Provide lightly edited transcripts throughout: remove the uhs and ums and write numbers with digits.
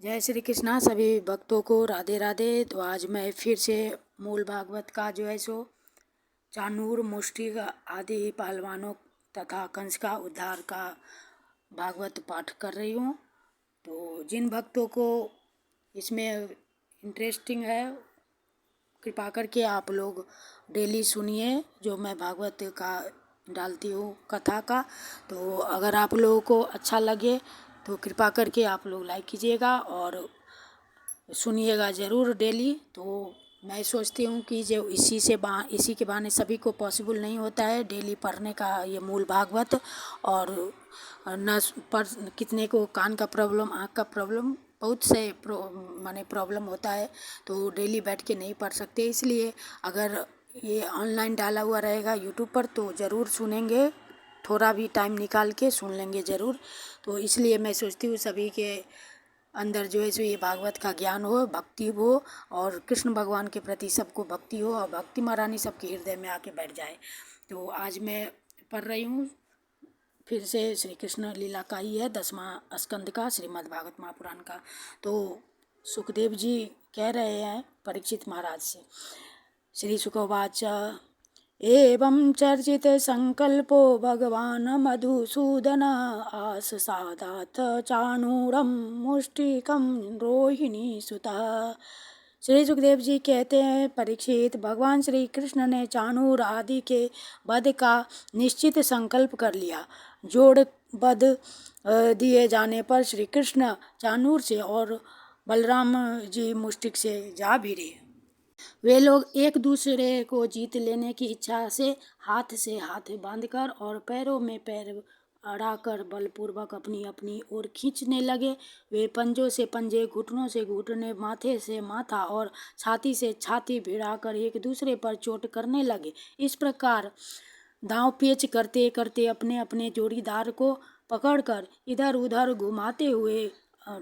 जय श्री कृष्णा सभी भक्तों को राधे राधे। तो आज मैं फिर से मूल भागवत का जो है सो चाणूर मुष्टिक आदि पहलवानों तथा कंस का उद्धार का भागवत पाठ कर रही हूँ। तो जिन भक्तों को इसमें इंटरेस्टिंग है कृपा करके आप लोग डेली सुनिए जो मैं भागवत का डालती हूँ कथा का। तो अगर आप लोगों को अच्छा लगे तो कृपा करके आप लोग लाइक कीजिएगा और सुनिएगा ज़रूर डेली। तो मैं सोचती हूँ कि जो इसी के बहाने सभी को पॉसिबल नहीं होता है डेली पढ़ने का ये मूल भागवत। और न पर कितने को कान का प्रॉब्लम, आँख का प्रॉब्लम, बहुत से माने प्रॉब्लम होता है तो डेली बैठ के नहीं पढ़ सकते। इसलिए अगर ये ऑनलाइन डाला हुआ रहेगा यूट्यूब पर तो ज़रूर सुनेंगे, थोड़ा भी टाइम निकाल के सुन लेंगे ज़रूर। तो इसलिए मैं सोचती हूँ सभी के अंदर जो है सो ये भागवत का ज्ञान हो, भक्ति हो और कृष्ण भगवान के प्रति सबको भक्ति हो और भक्ति महारानी सबके हृदय में आके बैठ जाए। तो आज मैं पढ़ रही हूँ फिर से श्री कृष्ण लीला का ही है 10वां स्कंद का श्रीमद् भागवत महापुराण का। तो सुखदेव जी कह रहे हैं परीक्षित महाराज से, श्री सुखोवाच एवं चर्चित संकल्पो भगवान मधुसूदन आससादाथ चाणूरम मुष्टिकम रोहिणी सुतः। श्री सुखदेव जी कहते हैं परीक्षित, भगवान श्री कृष्ण ने चाणूर आदि के वध का निश्चित संकल्प कर लिया। जोड़ वध दिए जाने पर श्री कृष्ण चाणूर से और बलराम जी मुष्टिक से जा भिड़े। वे लोग एक दूसरे को जीत लेने की इच्छा से हाथ बांधकर और पैरों में पैर अड़ाकर बलपूर्वक अपनी अपनी ओर खींचने लगे। वे पंजों से पंजे, घुटनों से घुटने, माथे से माथा और छाती से छाती भिड़ाकर एक दूसरे पर चोट करने लगे। इस प्रकार दांव पेच करते करते अपने अपने जोड़ीदार को पकड़कर इधर उधर घुमाते हुए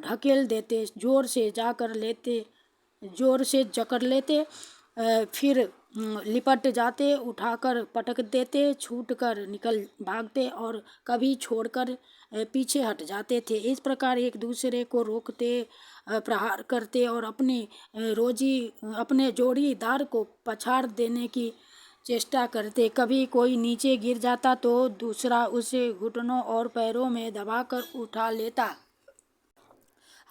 ढकेल देते, जोर से जकड़ लेते, फिर लिपट जाते, उठाकर पटक देते, छूटकर निकल भागते और कभी छोड़कर पीछे हट जाते थे। इस प्रकार एक दूसरे को रोकते, प्रहार करते और अपने जोड़ीदार को पछाड़ देने की चेष्टा करते। कभी कोई नीचे गिर जाता तो दूसरा उसे घुटनों और पैरों में दबाकर उठा लेता,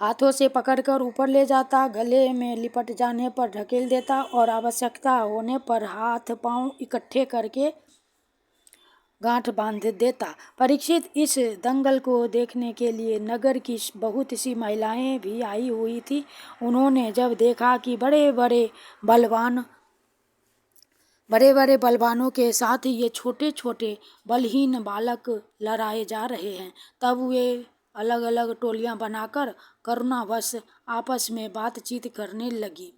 हाथों से पकड़कर ऊपर ले जाता, गले में लिपट जाने पर ढकेल देता और आवश्यकता होने पर हाथ पांव इकट्ठे करके गांठ बांध देता। परीक्षित, इस दंगल को देखने के लिए नगर की बहुत सी महिलाएं भी आई हुई थी। उन्होंने जब देखा कि बड़े बड़े बलवानों के साथ ये छोटे छोटे बलहीन बालक लड़ाए जा रहे हैं, तब वे अलग अलग टोलियां बनाकर करुणावश आपस में बातचीत करने लगी।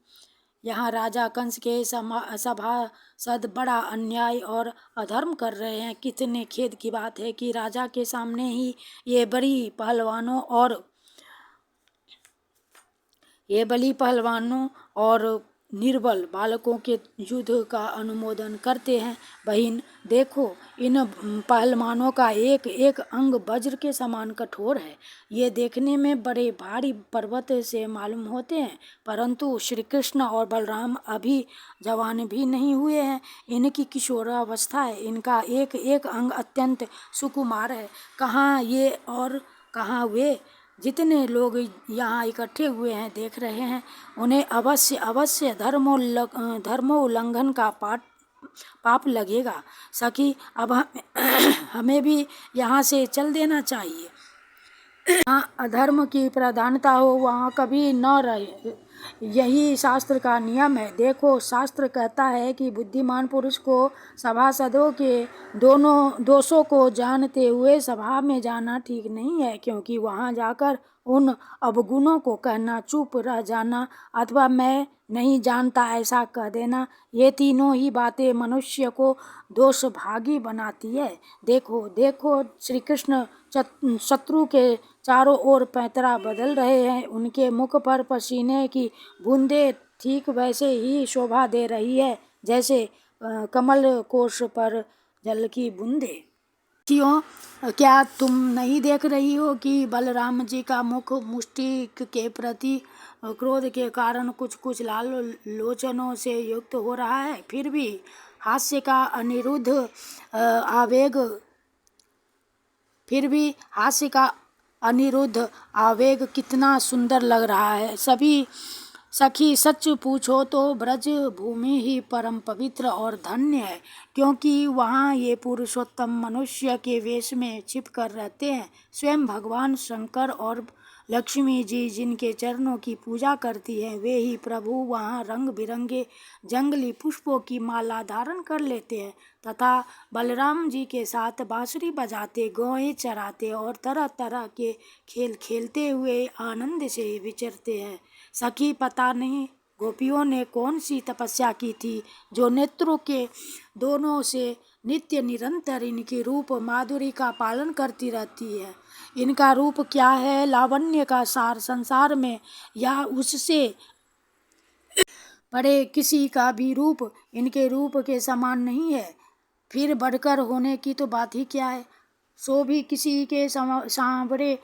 यहाँ राजा कंस के सभासद बड़ा अन्याय और अधर्म कर रहे हैं। कितने खेद की बात है कि राजा के सामने ही ये बली पहलवानों और निर्बल बालकों के युद्ध का अनुमोदन करते हैं। बहन देखो, इन पहलवानों का एक एक अंग वज्र के समान कठोर है। ये देखने में बड़े भारी पर्वत से मालूम होते हैं, परंतु श्री कृष्ण और बलराम अभी जवान भी नहीं हुए हैं। इनकी किशोरावस्था है। इनका एक एक अंग अत्यंत सुकुमार है। कहाँ ये और कहाँ वे? जितने लोग यहाँ इकट्ठे हुए हैं देख रहे हैं, उन्हें अवश्य अवश्य धर्मोल्लंघन का पाप लगेगा। सखी, अब हमें भी यहाँ से चल देना चाहिए। जहाँ अधर्म की प्रधानता हो वहाँ कभी न रहे, यही शास्त्र का नियम है। देखो, शास्त्र कहता है कि बुद्धिमान पुरुष को सभासदों के दोनों दोषों को जानते हुए सभा में जाना ठीक नहीं है, क्योंकि वहाँ जाकर उन अवगुणों को कहना, चुप रह जाना अथवा मैं नहीं जानता ऐसा कह देना, ये तीनों ही बातें मनुष्य को दोषभागी बनाती है। देखो देखो, श्री कृष्ण शत्रु के चारों ओर पैंतरा बदल रहे हैं। उनके मुख पर पसीने की बूंदें ठीक वैसे ही शोभा दे रही है जैसे कमल कोश पर जल की बूंदें। क्यों, क्या तुम नहीं देख रही हो कि बलराम जी का मुख मुष्टि के प्रति क्रोध के कारण कुछ कुछ लाल लोचनों से युक्त हो रहा है? आवेग फिर भी हास्य का अनिरुद्ध आवेग कितना सुंदर लग रहा है। सभी सखी, सच पूछो तो ब्रज भूमि ही परम पवित्र और धन्य है, क्योंकि वहाँ ये पुरुषोत्तम मनुष्य के वेश में छिप कर रहते हैं। स्वयं भगवान शंकर और लक्ष्मी जी जिनके चरणों की पूजा करती है, वे ही प्रभु वहाँ रंग बिरंगे जंगली पुष्पों की माला धारण कर लेते हैं तथा बलराम जी के साथ बांसुरी बजाते, गौएं चराते और तरह तरह के खेल खेलते हुए आनंद से विचरते हैं। सखी, पता नहीं गोपियों ने कौन सी तपस्या की थी जो नेत्रों के दोनों से नित्य निरंतर इनकी रूप माधुरी का पालन करती रहती है। इनका रूप क्या है, लावण्य का सार संसार में या उससे परे किसी का भी रूप इनके रूप के समान नहीं है। फिर बढ़कर होने की तो बात ही क्या है। सो भी किसी के संवारने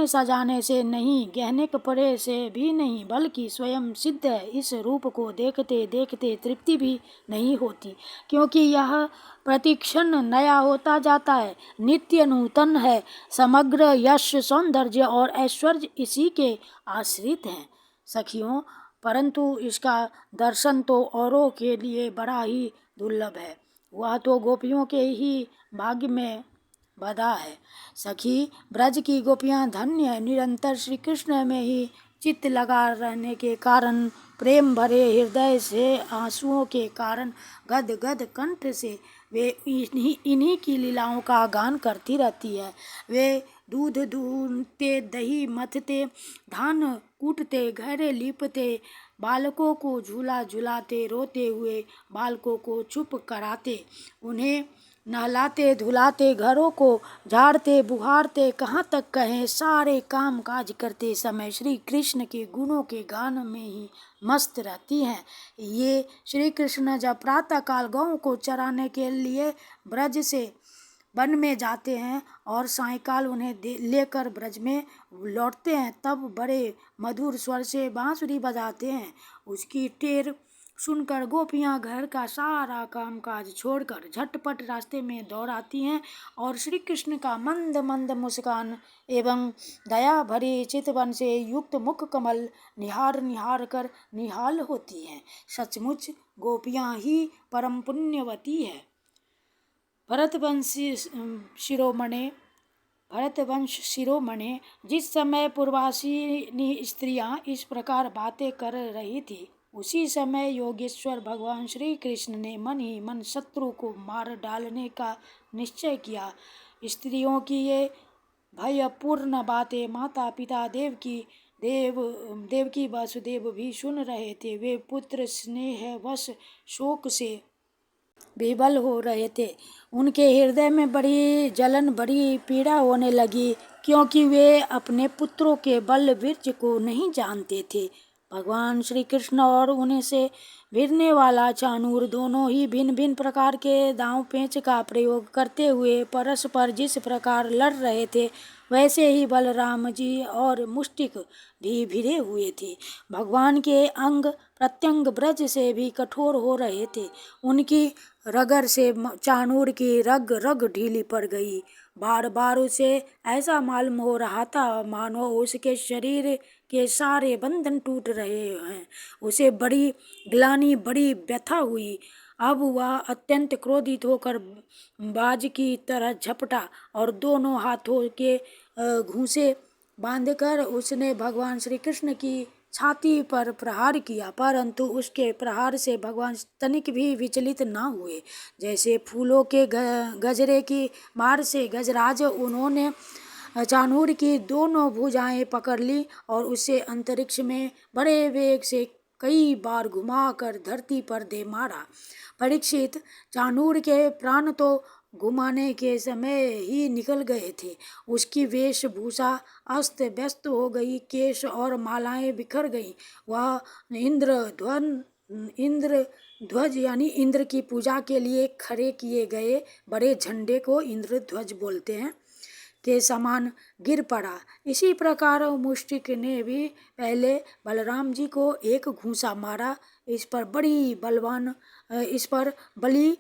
सजाने से नहीं, गहने कपड़े से भी नहीं, बल्कि स्वयं सिद्ध है। इस रूप को देखते देखते तृप्ति भी नहीं होती, क्योंकि यह प्रतिक्षण नया होता जाता है, नित्य नूतन है। समग्र यश, सौंदर्य और ऐश्वर्य इसी के आश्रित हैं सखियों, परंतु इसका दर्शन तो औरों के लिए बड़ा ही दुर्लभ है। वह तो गोपियों के ही भाग्य में बधा है। सखी, ब्रज की गोपियां धन्य है। निरंतर श्री कृष्ण में ही चित्त लगा रहने के कारण, प्रेम भरे हृदय से आंसुओं के कारण गद गद कंठ से वे इन्हीं की लीलाओं का गान करती रहती है। वे दूध दूहते, दही मथते, धान कूटते, घरे लीपते, बालकों को झूला झुलाते, रोते हुए बालकों को चुप कराते, उन्हें नहलाते धुलाते, घरों को झाड़ते बुहारते, कहाँ तक कहें सारे काम काज करते समय श्री कृष्ण के गुणों के गान में ही मस्त रहती हैं। ये श्री कृष्ण जब प्रातः काल गौं को चराने के लिए ब्रज से वन में जाते हैं और सायंकाल उन्हें लेकर ब्रज में लौटते हैं, तब बड़े मधुर स्वर से बांसुरी बजाते हैं। उसकी टेर सुनकर गोपियां घर का सारा काम काज छोड़कर झटपट रास्ते में दौड़ आती हैं और श्री कृष्ण का मंद मंद मुस्कान एवं दया भरी चितवन से युक्त मुख कमल निहार निहार कर निहाल होती हैं। सचमुच गोपियां ही परम पुण्यवती है। भरतवंश शिरोमणे, जिस समय पूर्वासिनी स्त्रियां इस प्रकार बातें कर रही थी, उसी समय योगेश्वर भगवान श्री कृष्ण ने मन ही मन शत्रु को मार डालने का निश्चय किया। स्त्रियों की ये भयपूर्ण बातें माता पिता देवकी वासुदेव भी सुन रहे थे। वे पुत्र स्नेहवश शोक से विवल हो रहे थे। उनके हृदय में बड़ी जलन, बड़ी पीड़ा होने लगी, क्योंकि वे अपने पुत्रों के बल वीर्य को नहीं जानते थे। भगवान श्री कृष्ण और उन्हें से भिड़ने वाला चाणूर दोनों ही भिन्न भिन्न प्रकार के दांव पेंच का प्रयोग करते हुए परस्पर जिस प्रकार लड़ रहे थे, वैसे ही बलराम जी और मुष्टिक भी भिड़े हुए थे। भगवान के अंग प्रत्यंग ब्रज से भी कठोर हो रहे थे। उनकी रगर से चाणूर की रग रग ढीली पड़ गई। बार बार उसे ऐसा मालूम हो रहा था मानो उसके शरीर के सारे बंधन टूट रहे हैं। उसे बड़ी ग्लानि, बड़ी व्यथा हुई। अब वह अत्यंत क्रोधित होकर बाज की तरह झपटा और दोनों हाथों के घूंसे बांधकर उसने भगवान श्री कृष्ण की छाती पर प्रहार किया, परंतु उसके प्रहार से भगवान तनिक भी विचलित न हुए। जैसे फूलों के गजरे की मार से गजराज, उन्होंने चाणूर की दोनों भुजाएं पकड़ ली और उसे अंतरिक्ष में बड़े वेग से कई बार घुमाकर धरती पर दे मारा। परीक्षित, चाणूर के प्राण तो घुमाने के समय ही निकल गए थे। उसकी वेशभूषा अस्त व्यस्त हो गई, केश और मालाएं बिखर गईं। वह इंद्र ध्वज यानी इंद्र की पूजा के लिए खड़े किए गए बड़े झंडे को इंद्र ध्वज बोलते हैं के समान गिर पड़ा। इसी प्रकार मुष्टिक ने भी पहले बलराम जी को एक घूंसा मारा। इस पर बली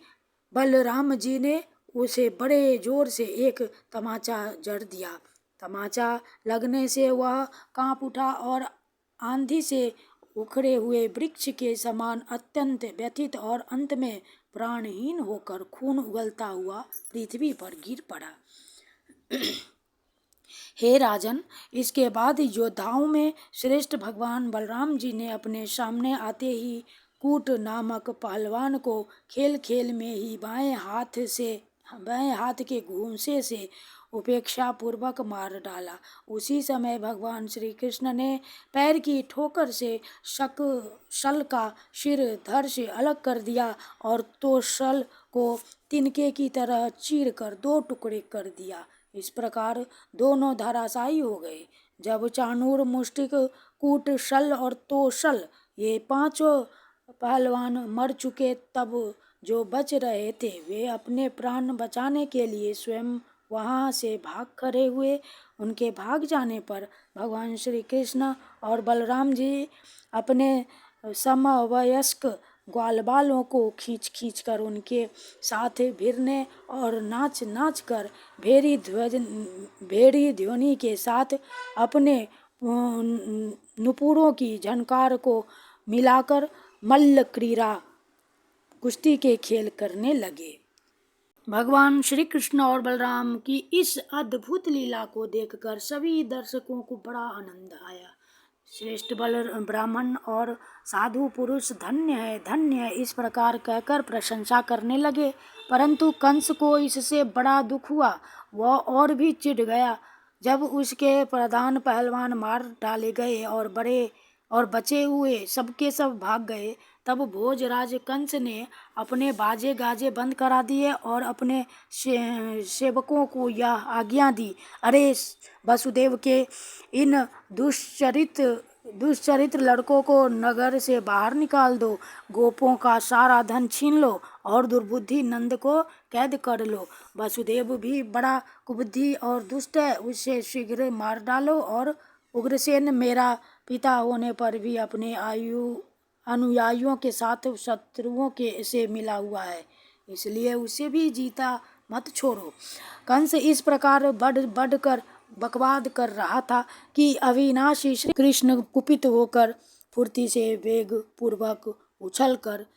बलराम जी ने उसे बड़े जोर से एक तमाचा जड़ दिया। तमाचा लगने से वह कांप उठा और आंधी से उखड़े हुए वृक्ष के समान अत्यंत व्यथित और अंत में प्राणहीन होकर खून उगलता हुआ पृथ्वी पर गिर पड़ा। हे राजन, इसके बाद योद्धाओं में श्रेष्ठ भगवान बलराम जी ने अपने सामने आते ही कूट नामक पहलवान को खेल खेल में ही बाएं हाथ के घूंसे से उपेक्षा पूर्वक मार डाला। उसी समय भगवान श्री कृष्ण ने पैर की ठोकर से शल का सिर धड़ से अलग कर दिया और तो शल को तिनके की तरह चीर कर 2 टुकड़े कर दिया। इस प्रकार दोनों धराशायी हो गए। जब चाणूर, मुष्टिक, कूट, शल और तोशल ये 5 पहलवान मर चुके, तब जो बच रहे थे वे अपने प्राण बचाने के लिए स्वयं वहां से भाग खड़े हुए। उनके भाग जाने पर भगवान श्री कृष्ण और बलराम जी अपने समवयस्क ग्वालबालों को खींच खींच कर उनके साथ भिरने और नाच नाच कर भेड़ी ध्वनि के साथ अपने नुपुरों की झनकार को मिलाकर मल्ल क्रीड़ा कुश्ती के खेल करने लगे। भगवान श्री कृष्ण और बलराम की इस अद्भुत लीला को देखकर सभी दर्शकों को बड़ा आनंद आया। श्रेष्ठ ब्राह्मण और साधु पुरुष धन्य है इस प्रकार कहकर प्रशंसा करने लगे। परंतु कंस को इससे बड़ा दुख हुआ। वह और भी चिढ़ गया। जब उसके प्रधान पहलवान मार डाले गए और बचे हुए सबके सब भाग गए, तब भोजराज कंस ने अपने बाजे गाजे बंद करा दिए और अपने सेवकों को यह आज्ञा दी, अरे वसुदेव के इन दुष्चरित्र लड़कों को नगर से बाहर निकाल दो, गोपों का सारा धन छीन लो और दुर्बुद्धि नंद को कैद कर लो। वसुदेव भी बड़ा कुबुद्धि और दुष्ट है, उसे शीघ्र मार डालो। और उग्रसेन मेरा पिता होने पर भी अपने अनुयायियों के साथ शत्रुओं के से मिला हुआ है, इसलिए उसे भी जीता मत छोड़ो। कंस इस प्रकार बढ़ कर बकवाद कर रहा था कि अविनाशी श्री कृष्ण कुपित होकर फुर्ती से वेग पूर्वक उछल कर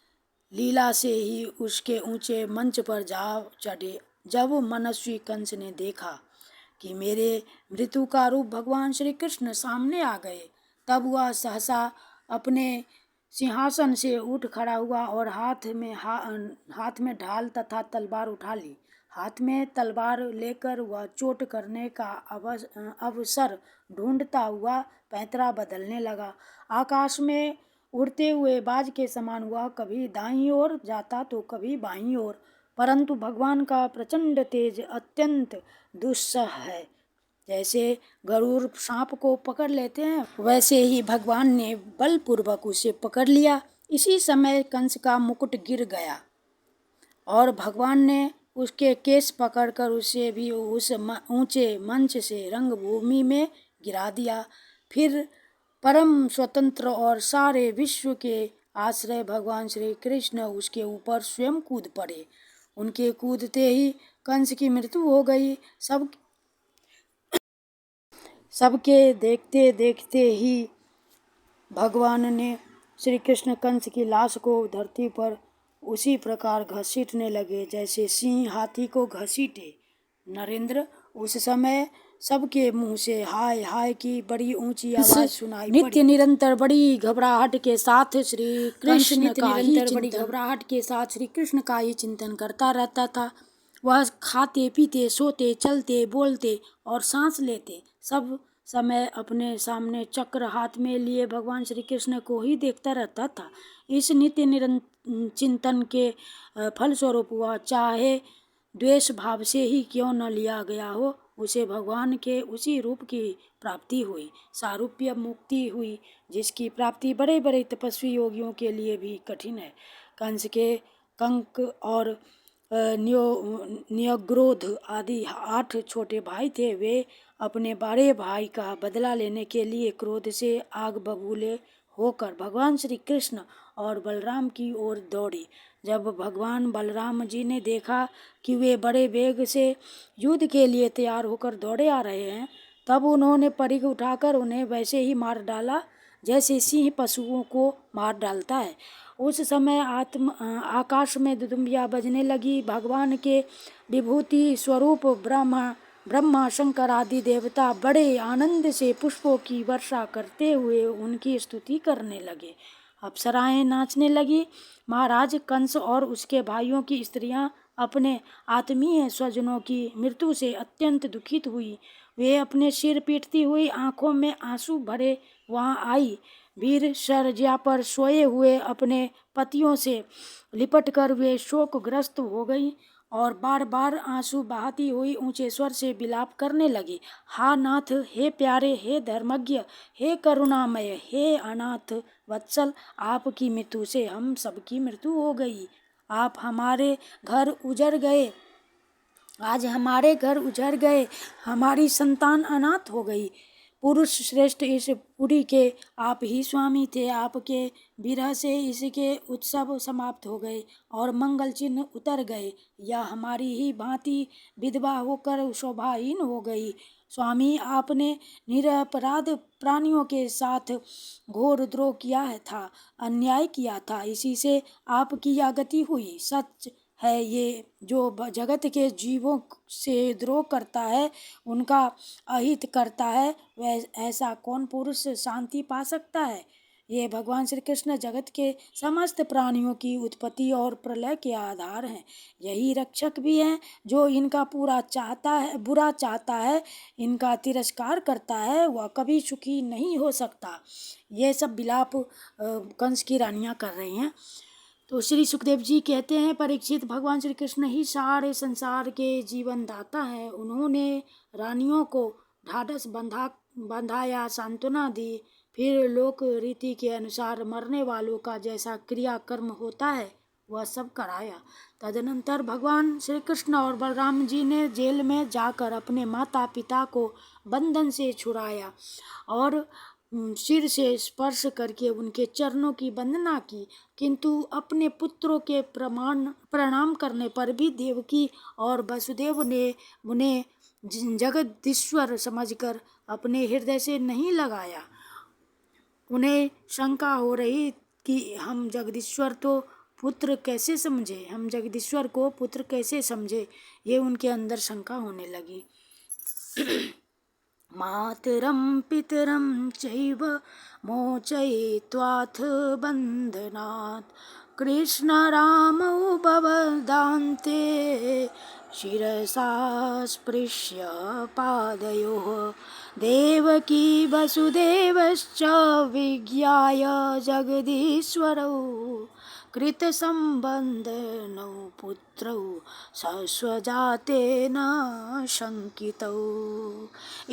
लीला से ही उसके ऊंचे मंच पर जा चढ़े। जब मनस्वी कंस ने देखा कि मेरे मृत्यु का रूप भगवान श्री कृष्ण सामने आ गए, तब वह सहसा अपने सिंहासन से उठ खड़ा हुआ और हाथ में ढाल तथा तलवार उठा ली। हाथ में तलवार लेकर वह चोट करने का अवसर ढूंढता हुआ पैंतरा बदलने लगा। आकाश में उड़ते हुए बाज के समान वह कभी दाईं ओर जाता तो कभी बाईं ओर, परंतु भगवान का प्रचंड तेज अत्यंत दुस्सह है। जैसे गरुड़ सांप को पकड़ लेते हैं, वैसे ही भगवान ने बलपूर्वक उसे पकड़ लिया। इसी समय कंस का मुकुट गिर गया और भगवान ने उसके केस पकड़कर उसे भी उस ऊंचे मंच से रंगभूमि में गिरा दिया। फिर परम स्वतंत्र और सारे विश्व के आश्रय भगवान श्री कृष्ण उसके ऊपर स्वयं कूद पड़े। उनके कूदते ही कंस की मृत्यु हो गई। सबके देखते देखते ही भगवान ने श्री कृष्ण कंस की लाश को धरती पर उसी प्रकार घसीटने लगे जैसे सिंह हाथी को घसीटे। नरेंद्र, उस समय सबके मुंह से हाय हाय की बड़ी ऊंची आवाज सुनाई पड़ी। नित्य निरंतर बड़ी घबराहट के साथ श्री कृष्ण का ही चिंतन करता रहता था। वह खाते पीते सोते चलते बोलते और सांस लेते सब समय अपने सामने चक्र हाथ में लिए भगवान श्री कृष्ण को ही देखता रहता था। इस नित्य निरंतर चिंतन के फलस्वरूप वह चाहे द्वेष भाव से ही क्यों न लिया गया हो, उसे भगवान के उसी रूप की प्राप्ति हुई, सारूप्य मुक्ति हुई, जिसकी प्राप्ति बड़े बड़े तपस्वी योगियों के लिए भी कठिन है। कंस के कंक और न्यग्रोध आदि 8 छोटे भाई थे। वे अपने बड़े भाई का बदला लेने के लिए क्रोध से आग बबूले होकर भगवान श्री कृष्ण और बलराम की ओर दौड़े। जब भगवान बलराम जी ने देखा कि वे बड़े वेग से युद्ध के लिए तैयार होकर दौड़े आ रहे हैं, तब उन्होंने परिघ उठाकर उन्हें वैसे ही मार डाला जैसे सिंह पशुओं को मार डालता है। उस समय आकाश में दुदुम्बियाँ बजने लगी। भगवान के विभूति स्वरूप ब्रह्मा शंकर आदि देवता बड़े आनंद से पुष्पों की वर्षा करते हुए उनकी स्तुति करने लगे। अप्सराएं नाचने लगी। महाराज कंस और उसके भाइयों की स्त्रियां अपने आत्मीय स्वजनों की मृत्यु से अत्यंत दुखित हुई। वे अपने सिर पीटती हुई आंखों में आंसू भरे वहां आई। वीर शरज्या पर सोए हुए अपने पतियों से लिपटकर वे शोकग्रस्त हो गई और बार बार आंसू बहाती हुई ऊंचे स्वर से विलाप करने लगी। हा नाथ, हे प्यारे, हे धर्मज्ञ, हे करुणामय, हे अनाथ वत्सल, आपकी मृत्यु से हम सबकी मृत्यु हो गई। आप हमारे घर उजड़ गए, आज हमारे घर उजड़ गए, हमारी संतान अनाथ हो गई। पुरुष श्रेष्ठ इस पुरी के आप ही स्वामी थे। आपके विरह से इसके उत्सव समाप्त हो गए और मंगल चिन्ह उतर गए। यह हमारी ही भांति विधवा होकर शोभाहीन हो गई। स्वामी, आपने निरपराध प्राणियों के साथ घोर द्रोह किया था, अन्याय किया था, इसी से आपकी यह गति हुई। सच है ये, जो जगत के जीवों से द्रोह करता है, उनका अहित करता है, वह ऐसा कौन पुरुष शांति पा सकता है। ये भगवान श्री कृष्ण जगत के समस्त प्राणियों की उत्पत्ति और प्रलय के आधार हैं। यही रक्षक भी हैं। जो इनका बुरा चाहता है, इनका तिरस्कार करता है, वह कभी सुखी नहीं हो सकता। ये सब विलाप कंस की रानियां कर रही हैं। तो श्री सुखदेव जी कहते हैं, परीक्षित, भगवान श्री कृष्ण ही सारे संसार के जीवन दाता है। उन्होंने रानियों को ढाढ़स बंधाया, सांत्वना दी, फिर लोक रीति के अनुसार मरने वालों का जैसा क्रियाकर्म होता है वह सब कराया। तदनंतर भगवान श्री कृष्ण और बलराम जी ने जेल में जाकर अपने माता पिता को बंधन से छुड़ाया और सिर से स्पर्श करके उनके चरणों की वंदना की, किंतु अपने पुत्रों के प्रणाम करने पर भी देवकी और वसुदेव ने उन्हें जगदीश्वर समझकर अपने हृदय से नहीं लगाया। उन्हें शंका हो रही कि हम जगदीश्वर को पुत्र कैसे समझे, ये उनके अंदर शंका होने लगी। मातरं पितरं चैव मोचयित्वाथ बन्धनात् कृष्ण रामौ भवदान्ते शिरसा स्पृश्य पादयोः देवकी वसुदेवश्च विज्ञाय जगदीश्वरौ कृतसम्बन्धनौ पुत्रौ सस्वजातेन शङ्कितौ।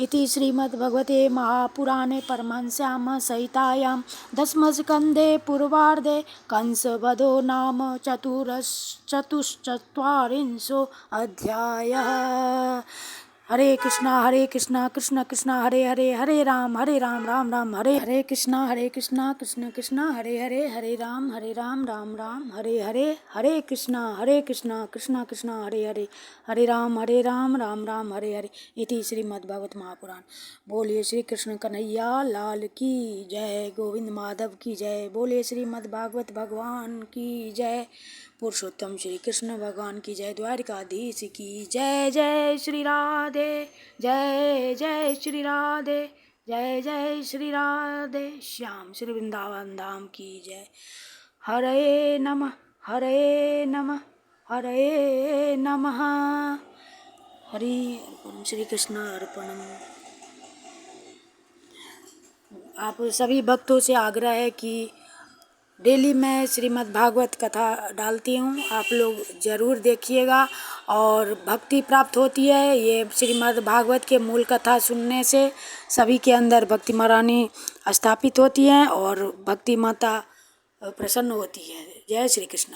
इति श्रीमद्भगवते महापुराणे परमहंस्यां संहितायां दशमस्कन्धे पूर्वार्धे कंसवधो नाम चतुश्चत्वारिंशो अध्यायः। हरे कृष्णा कृष्ण कृष्ण हरे हरे, हरे राम राम राम हरे हरे, कृष्ण कृष्ण कृष्ण हरे हरे राम राम राम हरे हरे, हरे कृष्ण कृष्ण कृष्ण हरे हरे राम राम हरे हरे। इति श्रीमद्भागवत महापुराण। बोलिए श्री कृष्ण कन्हैया लाल की जय, गोविंद माधव की जय। बोलिए श्रीमद्भागवत भगवान की जय, पुरुषोत्तम श्री कृष्ण भगवान की जय, द्वारिकाधीश की जय। जय श्री राधे, जय जय श्री राधे, जय जय श्री राधे श्याम, श्री वृंदावन धाम की जय। हरे नमः हरे नमः हरे नमः। हरि श्री कृष्ण अर्पणम। आप सभी भक्तों से आग्रह है कि डेली मैं श्रीमद् भागवत कथा डालती हूँ, आप लोग ज़रूर देखिएगा और भक्ति प्राप्त होती है। ये श्रीमद् भागवत के मूल कथा सुनने से सभी के अंदर भक्ति महारानी स्थापित होती हैं और भक्ति माता प्रसन्न होती है। जय श्री कृष्ण।